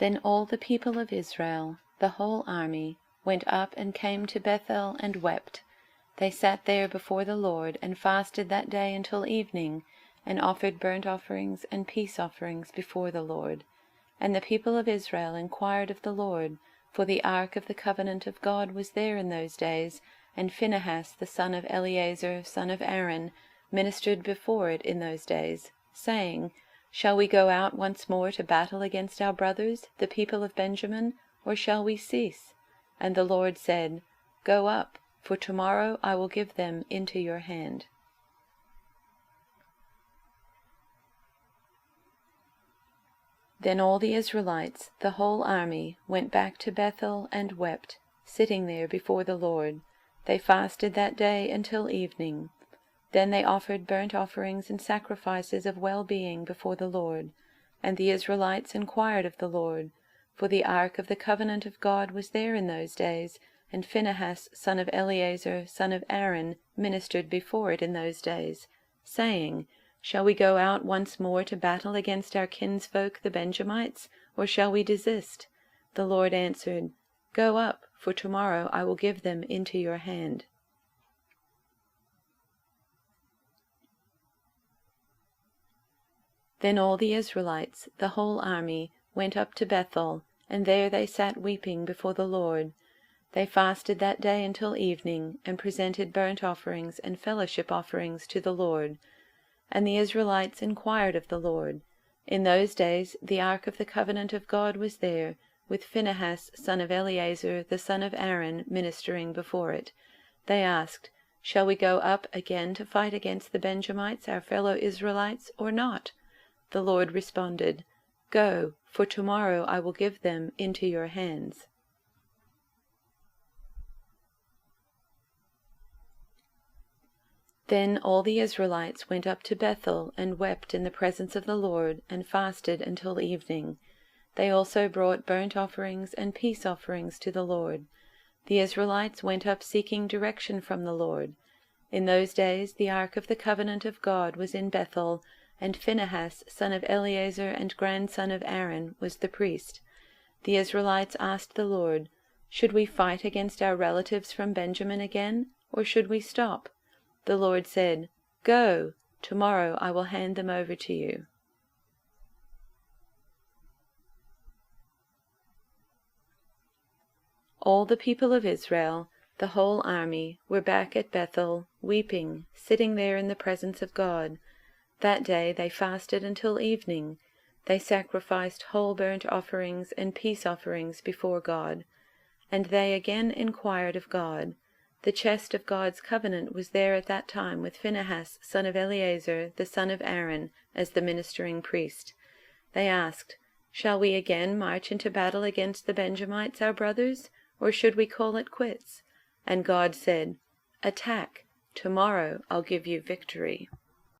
Then all the people of Israel, the whole army, went up and came to Bethel and wept. They sat there before the Lord, and fasted that day until evening, and offered burnt offerings and peace offerings before the Lord. And the people of Israel inquired of the Lord, for the ark of the covenant of God was there in those days, and Phinehas the son of Eleazar, son of Aaron, ministered before it in those days, saying, Shall we go out once more to battle against our brothers, the people of Benjamin, or shall we cease? And the Lord said, Go up, for tomorrow I will give them into your hand. Then all the Israelites, the whole army, went back to Bethel and wept, sitting there before the Lord. They fasted that day until evening. Then they offered burnt offerings and sacrifices of well-being before the Lord. And the Israelites inquired of the Lord, for the ark of the covenant of God was there in those days, and Phinehas son of Eleazar, son of Aaron, ministered before it in those days, saying, Shall we go out once more to battle against our kinsfolk the Benjamites, or shall we desist? The Lord answered, Go up, for tomorrow I will give them into your hand. Then all the Israelites, the whole army, went up to Bethel, and there they sat weeping before the Lord. They fasted that day until evening, and presented burnt offerings and fellowship offerings to the Lord. And the Israelites inquired of the Lord. In those days the ark of the covenant of God was there, with Phinehas son of Eleazar, the son of Aaron, ministering before it. They asked, Shall we go up again to fight against the Benjamites, our fellow Israelites, or not? The Lord responded, Go, for tomorrow I will give them into your hands. Then all the Israelites went up to Bethel and wept in the presence of the Lord, and fasted until evening. They also brought burnt offerings and peace offerings to the Lord. The Israelites went up seeking direction from the Lord. In those days the ark of the covenant of God was in Bethel, and Phinehas son of Eleazar and grandson of Aaron was the priest. The Israelites asked the Lord, Should we fight against our relatives from Benjamin again, or should we stop? The Lord said, Go, tomorrow I will hand them over to you. All the people of Israel, the whole army, were back at Bethel, weeping, sitting there in the presence of God. That day they fasted until evening. They sacrificed whole burnt offerings and peace offerings before God. And they again inquired of God. The chest of God's covenant was there at that time with Phinehas son of Eleazar, the son of Aaron, as the ministering priest. They asked, Shall we again march into battle against the Benjamites, our brothers, or should we call it quits? And God said, Attack. Tomorrow I'll give you victory.